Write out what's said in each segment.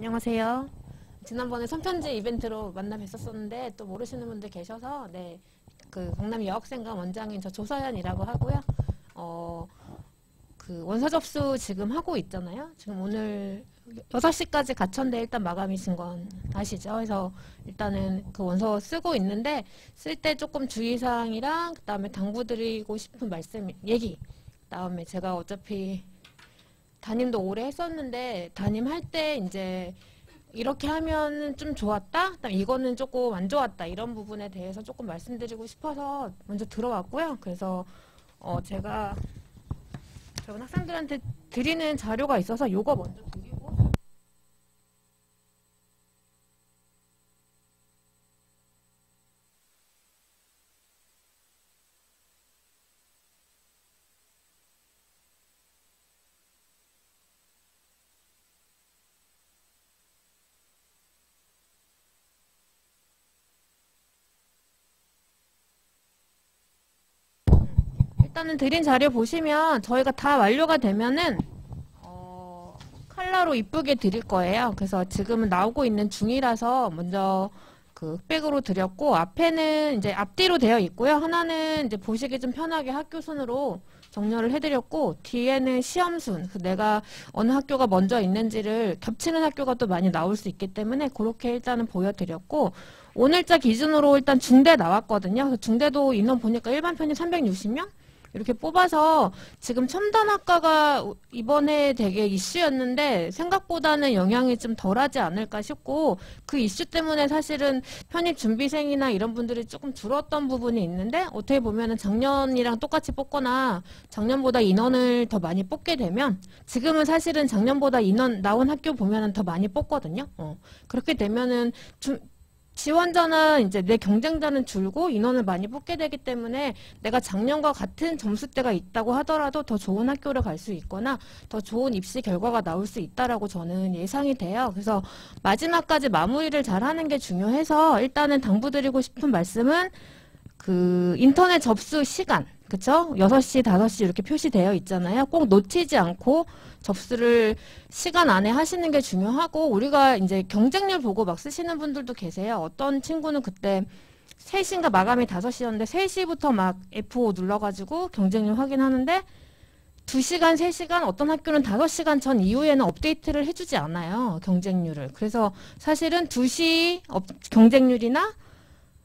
안녕하세요. 지난번에 손편지 이벤트로 만나 뵀었었는데 또 모르시는 분들 계셔서 그 강남 여학생관 원장인 저 조서연이라고 하고요. 그 원서 접수 지금 하고 있잖아요. 지금 오늘 6시까지 가천대 일단 마감이신 건 아시죠? 그래서 일단은 그 원서 쓰고 있는데 쓸 때 조금 주의사항이랑 그다음에 당부드리고 싶은 말씀 얘기, 그다음에 제가 어차피 담임도 오래 했었는데 담임할 때 이제 이렇게 하면 좀 좋았다? 그다음에 이거는 조금 안 좋았다. 이런 부분에 대해서 조금 말씀드리고 싶어서 먼저 들어왔고요. 그래서 제가 저번 학생들한테 드리는 자료가 있어서 요거 먼저 드리고 일단은 드린 자료 보시면 저희가 다 완료가 되면은 컬러로 이쁘게 드릴 거예요. 그래서 지금은 나오고 있는 중이라서 먼저 그 흑백으로 드렸고, 앞에는 이제 앞뒤로 되어 있고요. 하나는 이제 보시기 좀 편하게 학교 순으로 정렬을 해드렸고, 뒤에는 시험순, 내가 어느 학교가 먼저 있는지를 겹치는 학교가 또 많이 나올 수 있기 때문에 그렇게 일단은 보여드렸고, 오늘자 기준으로 일단 중대 나왔거든요. 그래서 중대도 인원 보니까 일반 편이 360명? 이렇게 뽑아서 지금 첨단학과가 이번에 되게 이슈였는데 생각보다는 영향이 좀 덜하지 않을까 싶고, 그 이슈 때문에 사실은 편입 준비생이나 이런 분들이 조금 줄었던 부분이 있는데, 어떻게 보면은 작년이랑 똑같이 뽑거나 작년보다 인원을 더 많이 뽑게 되면, 지금은 사실은 작년보다 인원 나온 학교 보면은 더 많이 뽑거든요. 그렇게 되면은 지원자는 이제 내 경쟁자는 줄고 인원을 많이 뽑게 되기 때문에 내가 작년과 같은 점수대가 있다고 하더라도 더 좋은 학교를 갈 수 있거나 더 좋은 입시 결과가 나올 수 있다라고 저는 예상이 돼요. 그래서 마지막까지 마무리를 잘 하는 게 중요해서 일단은 당부드리고 싶은 말씀은 그 인터넷 접수 시간, 그쵸? 6시, 5시 이렇게 표시되어 있잖아요. 꼭 놓치지 않고 접수를 시간 안에 하시는 게 중요하고, 우리가 이제 경쟁률 보고 막 쓰시는 분들도 계세요. 어떤 친구는 그때 3시인가 마감이 5시였는데 3시부터 막 F5 눌러가지고 경쟁률 확인하는데 2시간, 3시간, 어떤 학교는 5시간 전 이후에는 업데이트를 해주지 않아요. 경쟁률을. 그래서 사실은 2시 경쟁률이나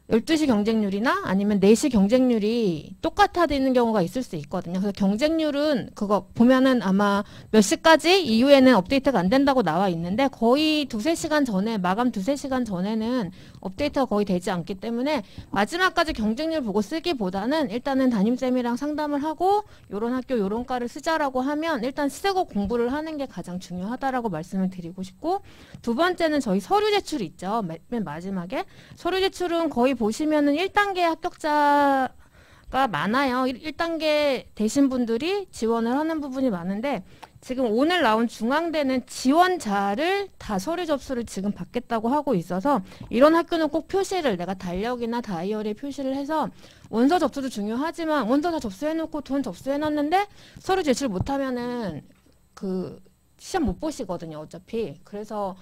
12시 경쟁률이나 아니면 4시 경쟁률이 똑같아지는 경우가 있을 수 있거든요. 그래서 경쟁률은 그거 보면은 아마 몇 시까지 이후에는 업데이트가 안 된다고 나와 있는데, 거의 2-3시간 전에, 마감 2-3시간 전에는 업데이트가 거의 되지 않기 때문에 마지막까지 경쟁률 보고 쓰기보다는 일단은 담임쌤이랑 상담을 하고 요런 학교 요런 과를 쓰자라고 하면 일단 쓰고 공부를 하는 게 가장 중요하다라고 말씀을 드리고 싶고, 두 번째는 저희 서류 제출 있죠. 맨 마지막에 서류 제출은 거의 보시면은 1단계 합격자가 많아요. 1단계 되신 분들이 지원을 하는 부분이 많은데, 지금 오늘 나온 중앙대는 지원자를 다 서류 접수를 지금 받겠다고 하고 있어서, 이런 학교는 꼭 표시를, 내가 달력이나 다이어리에 표시를 해서, 원서 접수도 중요하지만 원서 다 접수해놓고 돈 접수해놨는데 서류 제출 못하면은 그 시험 못 보시거든요, 어차피. 그래서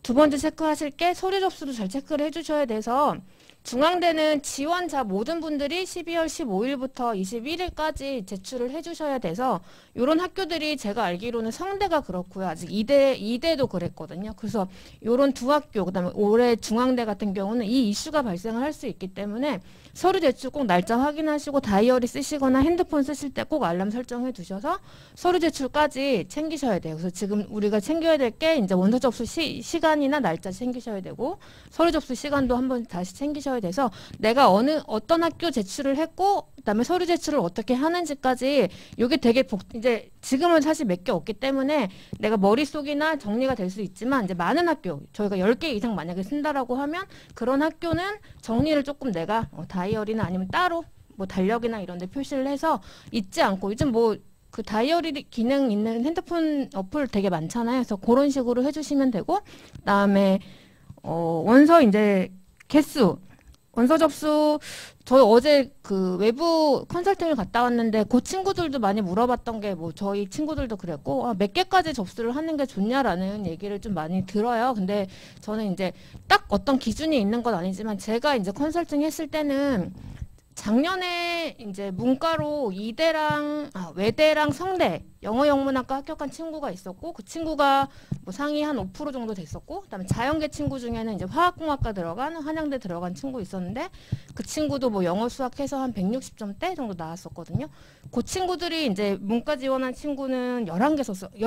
두 번째 체크하실 게 서류 접수도 잘 체크를 해주셔야 돼서, 중앙대는 지원자 모든 분들이 12월 15일부터 21일까지 제출을 해주셔야 돼서, 이런 학교들이 제가 알기로는 성대가 그렇고요. 아직 이대도 그랬거든요. 그래서 이런 두 학교, 그다음에 올해 중앙대 같은 경우는 이 이슈가 발생을 할 수 있기 때문에 서류 제출 꼭 날짜 확인하시고 다이어리 쓰시거나 핸드폰 쓰실 때 꼭 알람 설정해 두셔서 서류 제출까지 챙기셔야 돼요. 그래서 지금 우리가 챙겨야 될 게 이제 원서 접수 시간이나 날짜 챙기셔야 되고, 서류 접수 시간도 한번 다시 챙기셔야 돼서, 내가 어떤 학교 제출을 했고 그다음에 서류 제출을 어떻게 하는지까지, 이게 되게 이제 지금은 사실 몇 개 없기 때문에 내가 머릿속이나 정리가 될 수 있지만, 이제 많은 학교, 저희가 10개 이상 만약에 쓴다라고 하면 그런 학교는 정리를 조금 내가 다이어리나 아니면 따로 뭐 달력이나 이런 데 표시를 해서 잊지 않고, 요즘 뭐 그 다이어리 기능 있는 핸드폰 어플 되게 많잖아요. 그래서 그런 식으로 해주시면 되고, 그다음에 원서 이제 개수, 원서 접수, 저 어제 그 외부 컨설팅을 갔다 왔는데 그 친구들도 많이 물어봤던 게 뭐 저희 친구들도 그랬고, 몇 개까지 접수를 하는 게 좋냐라는 얘기를 좀 많이 들어요. 근데 저는 이제 딱 어떤 기준이 있는 건 아니지만 제가 이제 컨설팅 했을 때는 작년에 이제 문과로 외대랑 성대 영어 영문학과 합격한 친구가 있었고, 그 친구가 뭐 상위 한 5% 정도 됐었고, 그다음에 자연계 친구 중에는 이제 화학공학과 들어간 한양대 들어간 친구 있었는데, 그 친구도 뭐 영어 수학해서 한 160점대 정도 나왔었거든요. 그 친구들이 이제 문과 지원한 친구는 12개 썼었고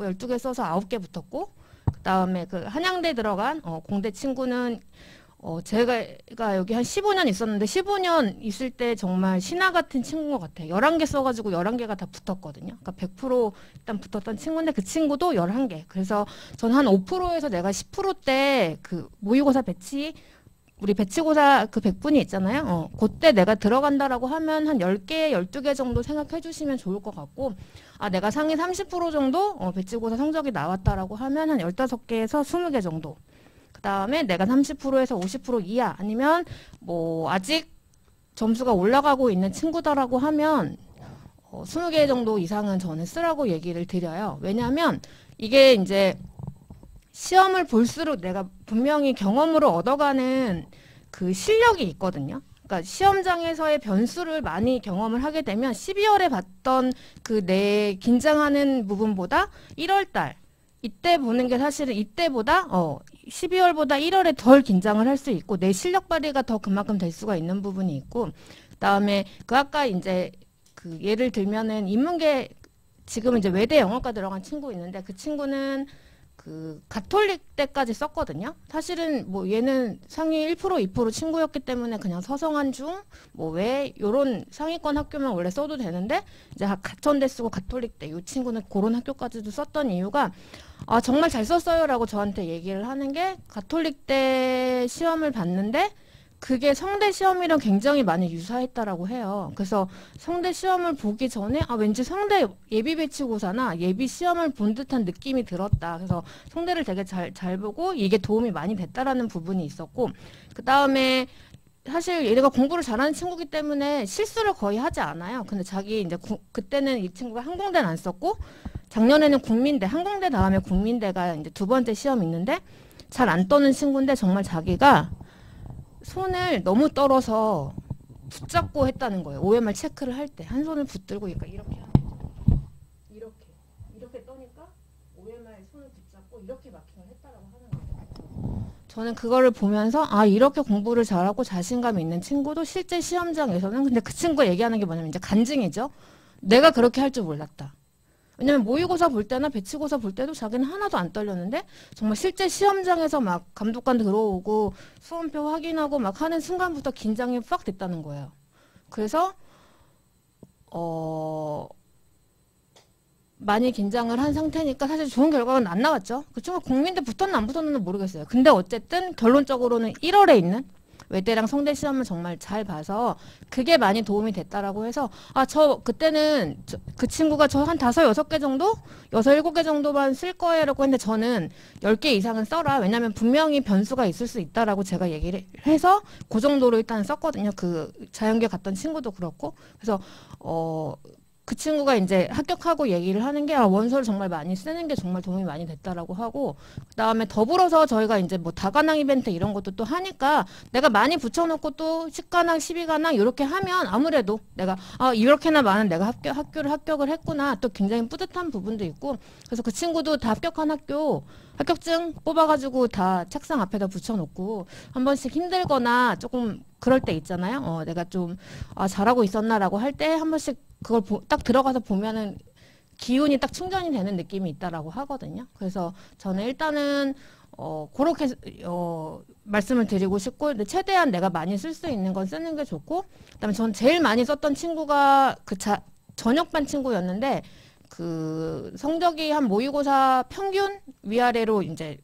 12개 써서 9개 붙었고, 그다음에 그 한양대 들어간 공대 친구는 제가 여기 한 15년 있었는데 15년 있을 때 정말 신화 같은 친구인 것 같아요. 11개 써가지고 11개가 다 붙었거든요. 그러니까 100% 일단 붙었던 친구인데 그 친구도 11개. 그래서 저는 한 5%에서 내가 10%대 그 모의고사 우리 배치고사 그 100분이 있잖아요. 그때 내가 들어간다라고 하면 한 10개, 12개 정도 생각해 주시면 좋을 것 같고, 내가 상위 30% 정도 배치고사 성적이 나왔다라고 하면 한 15개에서 20개 정도. 그 다음에 내가 30%에서 50% 이하 아니면 뭐 아직 점수가 올라가고 있는 친구다라고 하면 20개 정도 이상은 저는 쓰라고 얘기를 드려요. 왜냐하면 이게 이제 시험을 볼수록 내가 분명히 경험으로 얻어가는 그 실력이 있거든요. 그러니까 시험장에서의 변수를 많이 경험을 하게 되면 12월에 봤던 그 내 긴장하는 부분보다 1월달 이때 보는 게 사실은 이때보다 12월보다 1월에 덜 긴장을 할 수 있고 내 실력 발휘가 더 그만큼 될 수가 있는 부분이 있고, 그다음에 그 아까 이제 그 예를 들면은 인문계 지금 이제 외대 영어과 들어간 친구 있는데 그 친구는 그 가톨릭 때까지 썼거든요. 사실은 뭐 얘는 상위 1% 2% 친구였기 때문에 그냥 서성한 중 뭐 왜 요런 상위권 학교면 원래 써도 되는데 이제 가천대 쓰고 가톨릭 때 이 친구는 그런 학교까지도 썼던 이유가 정말 잘 썼어요라고 저한테 얘기를 하는 게 가톨릭 때 시험을 봤는데 그게 성대 시험이랑 굉장히 많이 유사했다라고 해요. 그래서 성대 시험을 보기 전에 왠지 성대 예비 배치고사나 예비 시험을 본 듯한 느낌이 들었다. 그래서 성대를 되게 잘 보고 이게 도움이 많이 됐다라는 부분이 있었고, 그 다음에 사실 얘가 공부를 잘하는 친구기 때문에 실수를 거의 하지 않아요. 근데 자기 이제 그때는 이 친구가 항공대는 안 썼고 작년에는 국민대, 항공대 다음에 국민대가 이제 두 번째 시험 있는데 잘 안 떠는 친구인데 정말 자기가 손을 너무 떨어서 붙잡고 했다는 거예요. OMR 체크를 할 때 한 손을 붙들고 이렇게 하는 거죠. 이렇게 떠니까 OMR 손을 붙잡고 이렇게 마킹을 했다라고 하는 거예요. 저는 그거를 보면서 이렇게 공부를 잘하고 자신감 있는 친구도 실제 시험장에서는, 근데 그 친구가 얘기하는 게 뭐냐면 이제 간증이죠. 내가 그렇게 할 줄 몰랐다. 왜냐면 모의고사 볼 때나 배치고사 볼 때도 자기는 하나도 안 떨렸는데 정말 실제 시험장에서 막 감독관 들어오고 수험표 확인하고 막 하는 순간부터 긴장이 팍 됐다는 거예요. 그래서 많이 긴장을 한 상태니까 사실 좋은 결과는 안 나왔죠. 그 친구 국민대 붙었나 안 붙었는지 모르겠어요. 근데 어쨌든 결론적으로는 1월에 있는 외대랑 성대 시험을 정말 잘 봐서 그게 많이 도움이 됐다라고 해서 그때는 그 친구가 저 한 5, 6개 정도? 6, 7개 정도만 쓸 거예요라고 했는데 저는 10개 이상은 써라. 왜냐면 분명히 변수가 있을 수 있다라고 제가 얘기를 해서 그 정도로 일단 썼거든요. 그 자연계 갔던 친구도 그렇고. 그래서 그 친구가 이제 합격하고 얘기를 하는 게 원서를 정말 많이 쓰는 게 정말 도움이 많이 됐다라고 하고, 그다음에 더불어서 저희가 이제 뭐 다관왕 이벤트 이런 것도 또 하니까 내가 많이 붙여놓고 또 10관왕, 12관왕 이렇게 하면 아무래도 내가 이렇게나 많은 내가 학교를 합격을 했구나 또 굉장히 뿌듯한 부분도 있고, 그래서 그 친구도 다 합격한 합격증 뽑아가지고 다 책상 앞에다 붙여놓고 한 번씩 힘들거나 조금 그럴 때 있잖아요. 내가 좀 잘하고 있었나라고 할 때 한 번씩 그걸 딱 들어가서 보면은 기운이 딱 충전이 되는 느낌이 있다라고 하거든요. 그래서 저는 일단은 그렇게 말씀을 드리고 싶고, 근데 최대한 내가 많이 쓸 수 있는 건 쓰는 게 좋고, 그다음에 전 제일 많이 썼던 친구가 전역반 친구였는데 그 성적이 한 모의고사 평균 위아래로 이제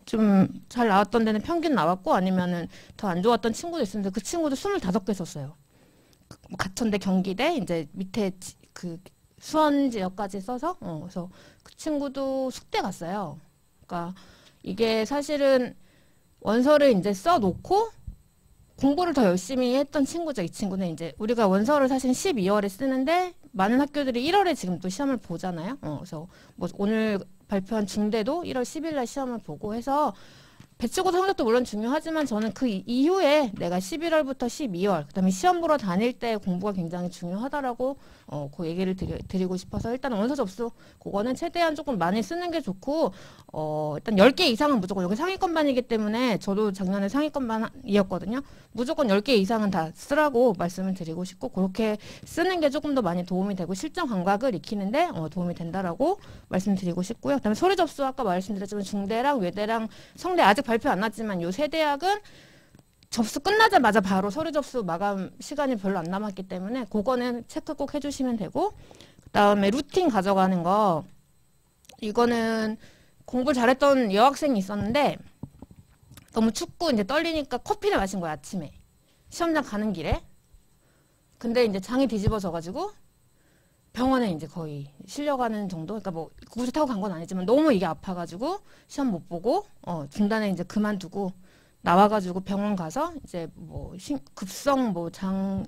좀 잘 나왔던 데는 평균 나왔고 아니면은 더 안 좋았던 친구도 있었는데 그 친구도 25개 썼어요. 가천대 경기대 이제 밑에 그 수원 지역까지 써서 그래서 그 친구도 숙대 갔어요. 그러니까 이게 사실은 원서를 이제 써놓고 공부를 더 열심히 했던 친구죠. 이 친구는 이제 우리가 원서를 사실 12월에 쓰는데 많은 학교들이 1월에 지금 또 시험을 보잖아요. 그래서 뭐 오늘 발표한 중대도 1월 10일 날 시험을 보고 해서 배치고 성적도 물론 중요하지만 저는 그 이후에 내가 11월부터 12월 그다음에 시험 보러 다닐 때 공부가 굉장히 중요하다라고 그 얘기를 드리고 싶어서 일단 원서 접수 그거는 최대한 조금 많이 쓰는 게 좋고 일단 10개 이상은 무조건 여기 상위권반이기 때문에 저도 작년에 상위권반이었거든요. 무조건 10개 이상은 다 쓰라고 말씀을 드리고 싶고 그렇게 쓰는 게 조금 더 많이 도움이 되고 실전 감각을 익히는데 도움이 된다라고 말씀드리고 싶고요. 그다음에 서류 접수 아까 말씀드렸지만 중대랑 외대랑 성대 아직 발표 안 났지만 요 세 대학은 접수 끝나자마자 바로 서류 접수 마감 시간이 별로 안 남았기 때문에 그거는 체크 꼭 해주시면 되고 그다음에 루틴 가져가는 거 이거는 공부 잘했던 여학생이 있었는데 너무 춥고 이제 떨리니까 커피를 마신 거야 아침에 시험장 가는 길에. 근데 이제 장이 뒤집어져가지고 병원에 이제 거의 실려가는 정도. 그러니까 뭐 구급차 타고 간 건 아니지만 너무 이게 아파가지고 시험 못 보고 중단에 이제 그만두고 나와가지고 병원 가서 이제 뭐 급성 뭐 장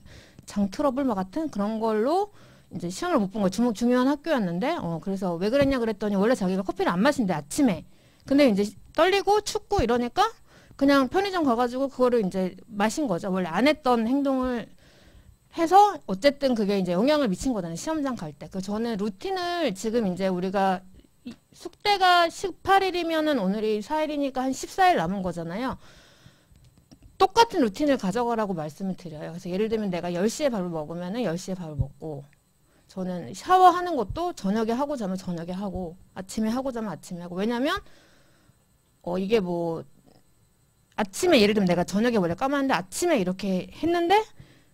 트러블 뭐 같은 그런 걸로 이제 시험을 못 본 거예요. 중요한 학교였는데 그래서 왜 그랬냐 그랬더니 원래 자기가 커피를 안 마신대 아침에. 근데 이제 떨리고 춥고 이러니까 그냥 편의점 가가지고 그거를 이제 마신 거죠. 원래 안 했던 행동을 해서 어쨌든 그게 이제 영향을 미친 거잖아요. 시험장 갈 때. 그 저는 루틴을 지금 이제 우리가 숙대가 18일이면은 오늘이 4일이니까 한 14일 남은 거잖아요. 똑같은 루틴을 가져가라고 말씀을 드려요. 그래서 예를 들면 내가 10시에 밥을 먹으면은 10시에 밥을 먹고 저는 샤워하는 것도 저녁에 하고 자면 저녁에 하고 아침에 하고 자면 아침에 하고. 왜냐면 이게 뭐 아침에 예를 들면 내가 저녁에 원래 까마는데 아침에 이렇게 했는데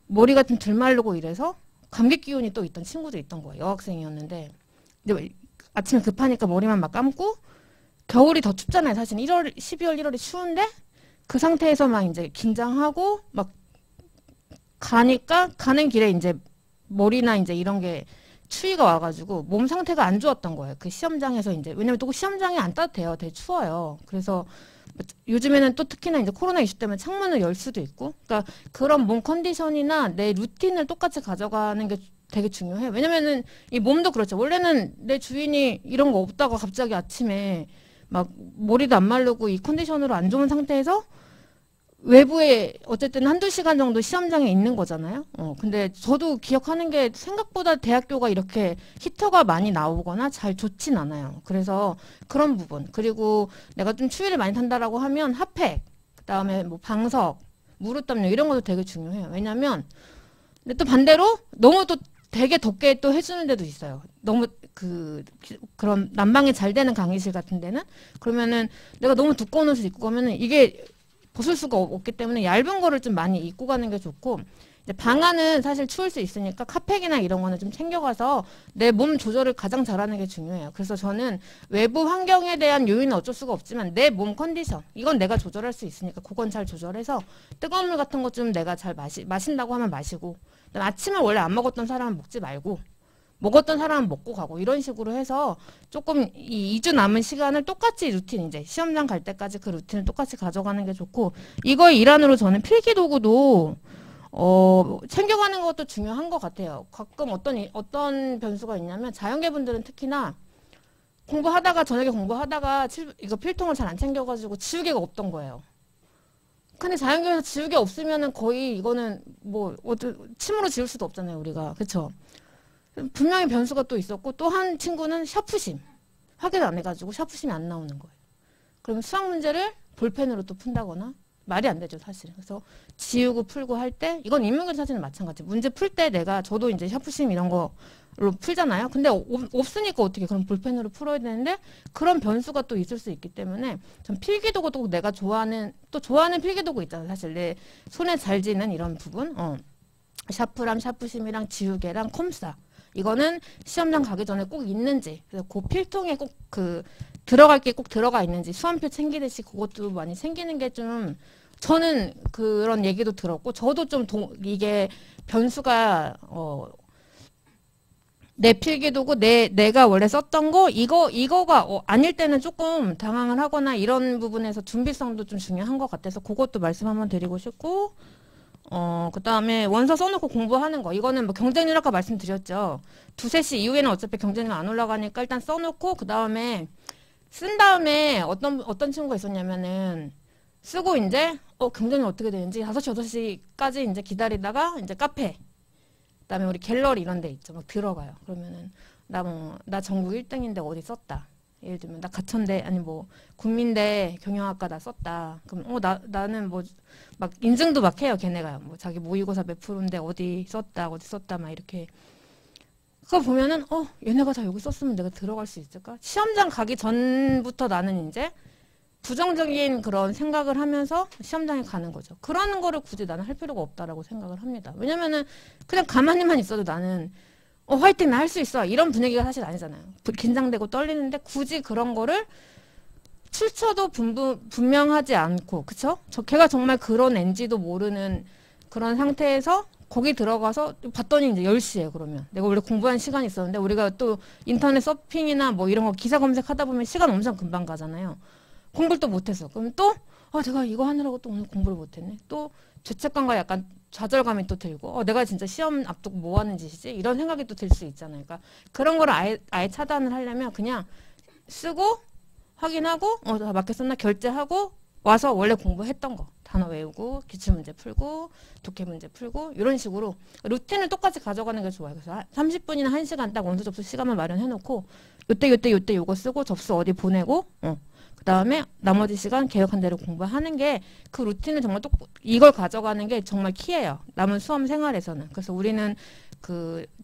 머리가 좀 덜 마르고 이래서 감기 기운이 또 있던 친구도 있던 거예요. 여학생이었는데 근데 아침에 급하니까 머리만 막 감고 겨울이 더 춥잖아요. 사실 12월, 1월이 추운데 그 상태에서 막 이제 긴장하고 막 가니까 가는 길에 이제 머리나 이제 이런 게 추위가 와가지고 몸 상태가 안 좋았던 거예요. 그 시험장에서 이제 왜냐면 또 시험장이 안 따뜻해요. 되게 추워요. 그래서 요즘에는 또 특히나 이제 코로나 이슈 때문에 창문을 열 수도 있고, 그러니까 그런 몸 컨디션이나 내 루틴을 똑같이 가져가는 게 되게 중요해요. 왜냐면은 이 몸도 그렇죠. 원래는 내 주인이 이런 거 없다가 갑자기 아침에 막 머리도 안 마르고 이 컨디션으로 안 좋은 상태에서 외부에 어쨌든 한두 시간 정도 시험장에 있는 거잖아요. 근데 저도 기억하는 게 생각보다 대학교가 이렇게 히터가 많이 나오거나 잘 좋진 않아요. 그래서 그런 부분. 그리고 내가 좀 추위를 많이 탄다라고 하면 핫팩, 그다음에 뭐 방석, 무릎담요 이런 것도 되게 중요해요. 왜냐면 근데 또 반대로 너무 또 되게 덥게 또 해주는 데도 있어요. 너무 그런 난방이 잘 되는 강의실 같은 데는 그러면은 내가 너무 두꺼운 옷을 입고 가면은 이게 벗을 수가 없기 때문에 얇은 거를 좀 많이 입고 가는 게 좋고 이제 방 안은 사실 추울 수 있으니까 핫팩이나 이런 거는 좀 챙겨가서 내 몸 조절을 가장 잘하는 게 중요해요. 그래서 저는 외부 환경에 대한 요인은 어쩔 수가 없지만 내 몸 컨디션 이건 내가 조절할 수 있으니까 그건 잘 조절해서 뜨거운 물 같은 거 좀 내가 잘 마신다고 하면 마시고 아침을 원래 안 먹었던 사람은 먹지 말고 먹었던 사람은 먹고 가고 이런 식으로 해서 조금 이 2주 남은 시간을 똑같이 루틴 이제 시험장 갈 때까지 그 루틴을 똑같이 가져가는 게 좋고 이거의 일환으로 저는 필기도구도 챙겨가는 것도 중요한 것 같아요. 가끔 어떤 변수가 있냐면 자연계 분들은 특히나 공부하다가 저녁에 공부하다가 이거 필통을 잘 안 챙겨가지고 지우개가 없던 거예요. 근데 자연계에서 지우개 없으면은 거의 이거는 뭐 침으로 지울 수도 없잖아요, 우리가. 그쵸? 분명히 변수가 또 있었고 또 한 친구는 샤프심 확인 안 해가지고 샤프심이 안 나오는 거예요. 그러면 수학 문제를 볼펜으로 또 푼다거나 말이 안 되죠 사실. 그래서 지우고 풀고 할 때 이건 인문계 사진은 마찬가지. 문제 풀 때 저도 이제 샤프심 이런 거로 풀잖아요. 근데 없으니까 어떻게 그럼 볼펜으로 풀어야 되는데 그런 변수가 또 있을 수 있기 때문에 전 필기도구도 내가 좋아하는 필기도구 있잖아요. 사실 내 손에 잘 지는 이런 부분 샤프랑 샤프심이랑 지우개랑 컴사 이거는 시험장 가기 전에 꼭 있는지, 그래서 그 필통에 꼭 들어갈 게 꼭 들어가 있는지, 수험표 챙기듯이 그것도 많이 챙기는 게 좀, 저는 그런 얘기도 들었고, 저도 좀 이게 변수가, 내 필기도구, 내가 원래 썼던 거, 이거가 아닐 때는 조금 당황을 하거나 이런 부분에서 준비성도 좀 중요한 것 같아서 그것도 말씀 한번 드리고 싶고, 그 다음에 원서 써놓고 공부하는 거. 이거는 뭐 경쟁률 아까 말씀드렸죠. 2, 3시 이후에는 어차피 경쟁률 안 올라가니까 일단 써놓고, 그 다음에 쓴 다음에 어떤 친구가 있었냐면은, 쓰고 이제, 경쟁률 어떻게 되는지 5시, 6시까지 이제 기다리다가 이제 카페, 그 다음에 우리 갤러리 이런 데 있죠. 막 들어가요. 그러면은, 나 전국 1등인데 어디 썼다. 예를 들면, 나 가천대, 아니 뭐, 국민대 경영학과 나 썼다. 그럼, 나는 뭐, 막 인증도 막 해요, 걔네가요. 뭐, 자기 모의고사 몇 프로인데 어디 썼다, 막 이렇게. 그거 보면은, 얘네가 다 여기 썼으면 내가 들어갈 수 있을까? 시험장 가기 전부터 나는 이제 부정적인 그런 생각을 하면서 시험장에 가는 거죠. 그런 거를 굳이 나는 할 필요가 없다라고 생각을 합니다. 왜냐면은, 그냥 가만히만 있어도 나는, 화이팅, 나 할 수 있어. 이런 분위기가 사실 아니잖아요. 긴장되고 떨리는데 굳이 그런 거를 출처도 분명하지 않고, 그쵸? 걔가 정말 그런 앤지도 모르는 그런 상태에서 거기 들어가서 봤더니 이제 10시에 그러면. 내가 원래 공부한 시간이 있었는데 우리가 또 인터넷 서핑이나 뭐 이런 거 기사 검색하다 보면 시간 엄청 금방 가잖아요. 공부를 또 못해서. 그럼 또, 내가 이거 하느라고 또 오늘 공부를 못했네. 또 죄책감과 약간 좌절감이 또 들고, 내가 진짜 시험 앞두고 뭐 하는 짓이지? 이런 생각이 또 들 수 있잖아요. 그러니까 그런 거를 아예 차단을 하려면 그냥 쓰고, 확인하고, 다 맞게 썼나 결제하고, 와서 원래 공부했던 거. 단어 외우고, 기출문제 풀고, 독해문제 풀고, 이런 식으로 루틴을 똑같이 가져가는 게 좋아요. 그래서 30분이나 1시간 딱 원서 접수 시간을 마련해놓고, 요때 요거 쓰고, 접수 어디 보내고, 그 다음에 나머지 시간 계획한 대로 공부하는 게 그 루틴을 정말 이걸 가져가는 게 정말 키예요. 남은 수험 생활에서는. 그래서 우리는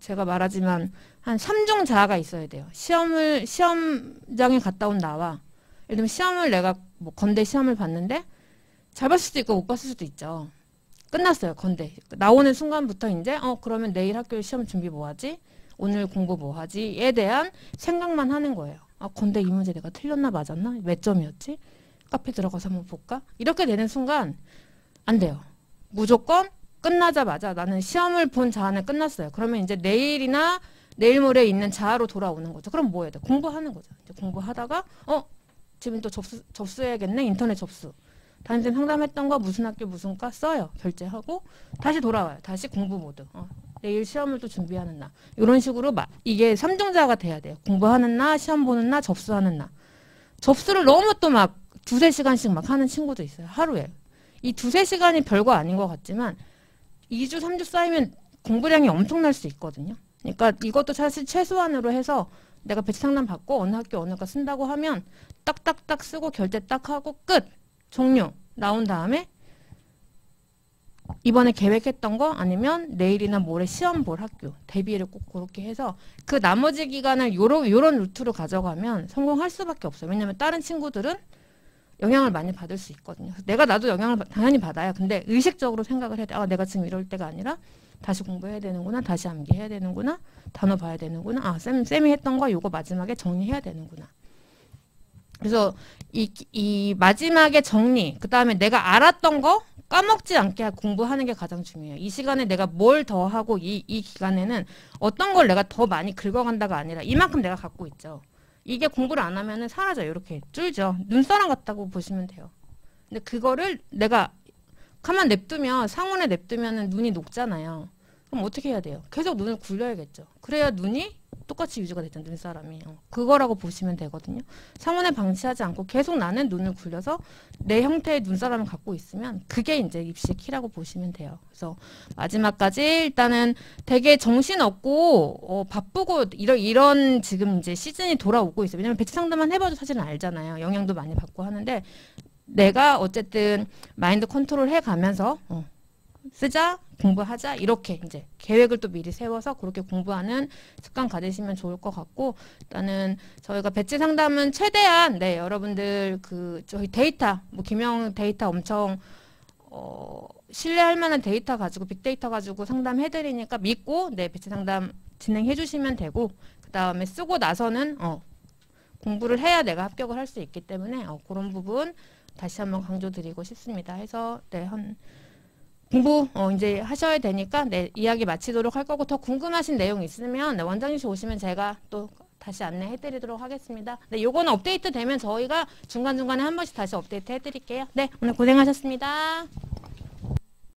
제가 말하지만 한 3중 자아가 있어야 돼요. 시험장에 갔다 온 나와. 예를 들면 시험을 내가 뭐 건대 시험을 봤는데 잘 봤을 수도 있고 못 봤을 수도 있죠. 끝났어요, 건대. 나오는 순간부터 이제, 그러면 내일 학교 시험 준비 뭐 하지? 오늘 공부 뭐 하지?에 대한 생각만 하는 거예요. 건대 이 문제 내가 틀렸나 맞았나? 몇 점이었지? 카페 들어가서 한번 볼까? 이렇게 되는 순간 안 돼요. 무조건 끝나자마자 나는 시험을 본 자아는 끝났어요. 그러면 이제 내일이나 내일 모레 있는 자아로 돌아오는 거죠. 그럼 뭐 해야 돼? 공부하는 거죠. 이제 공부하다가 지금 또 접수해야겠네. 인터넷 접수. 담임선생님 상담했던 거 무슨 학교 무슨 과 써요. 결제하고 다시 돌아와요. 다시 공부 모드. 내일 시험을 또 준비하는 나. 이런 식으로 이게 3중자가 돼야 돼요. 공부하는 나, 시험 보는 나, 접수하는 나. 접수를 너무 또 막 2, 3시간씩 막 하는 친구도 있어요. 하루에. 이 2, 3시간이 별거 아닌 것 같지만 2주, 3주 쌓이면 공부량이 엄청날 수 있거든요. 그러니까 이것도 사실 최소한으로 해서 내가 배치 상담 받고 어느 학교 어느 과 쓴다고 하면 딱딱딱 쓰고 결제 딱 하고 끝. 종료. 나온 다음에 이번에 계획했던 거 아니면 내일이나 모레 시험 볼 학교 대비를 꼭 그렇게 해서 그 나머지 기간을 요런 루트로 가져가면 성공할 수밖에 없어요. 왜냐면 다른 친구들은 영향을 많이 받을 수 있거든요. 나도 영향을 당연히 받아요. 근데 의식적으로 생각을 해야 돼. 내가 지금 이럴 때가 아니라 다시 공부해야 되는구나. 다시 암기해야 되는구나. 단어 봐야 되는구나. 쌤이 했던 거 요거 마지막에 정리해야 되는구나. 그래서 이 마지막에 정리, 그 다음에 내가 알았던 거 까먹지 않게 공부하는 게 가장 중요해요. 이 시간에 내가 뭘 더 하고 이 기간에는 어떤 걸 내가 더 많이 긁어간다가 아니라 이만큼 내가 갖고 있죠. 이게 공부를 안 하면은 사라져요. 이렇게 줄죠. 눈사람 같다고 보시면 돼요. 근데 그거를 내가 가만 냅두면 상온에 냅두면은 눈이 녹잖아요. 그럼 어떻게 해야 돼요? 계속 눈을 굴려야겠죠. 그래야 눈이 똑같이 유지가 되잖아요. 눈사람이. 그거라고 보시면 되거든요. 상온에 방치하지 않고 계속 나는 눈을 굴려서 내 형태의 눈사람을 갖고 있으면 그게 이제 입시의 키라고 보시면 돼요. 그래서 마지막까지 일단은 되게 정신없고 바쁘고 이런 지금 이제 시즌이 돌아오고 있어요. 왜냐면 배치 상담만 해봐도 사실은 알잖아요. 영향도 많이 받고 하는데 내가 어쨌든 마인드 컨트롤 해가면서 쓰자, 공부하자 이렇게 이제 계획을 또 미리 세워서 그렇게 공부하는 습관 가지시면 좋을 것 같고 일단은 저희가 배치 상담은 최대한 여러분들 저희 데이터 김영 데이터 엄청 신뢰할 만한 데이터 가지고 빅데이터 가지고 상담해 드리니까 믿고 배치 상담 진행해 주시면 되고 그다음에 쓰고 나서는 공부를 해야 내가 합격을 할 수 있기 때문에 그런 부분 다시 한번 강조드리고 싶습니다. 해서 공부 이제 하셔야 되니까 이야기 마치도록 할 거고 더 궁금하신 내용 있으면 원장님실 오시면 제가 또 다시 안내해 드리도록 하겠습니다. 요거는 업데이트 되면 저희가 중간중간에 한 번씩 다시 업데이트 해 드릴게요. 오늘 고생하셨습니다.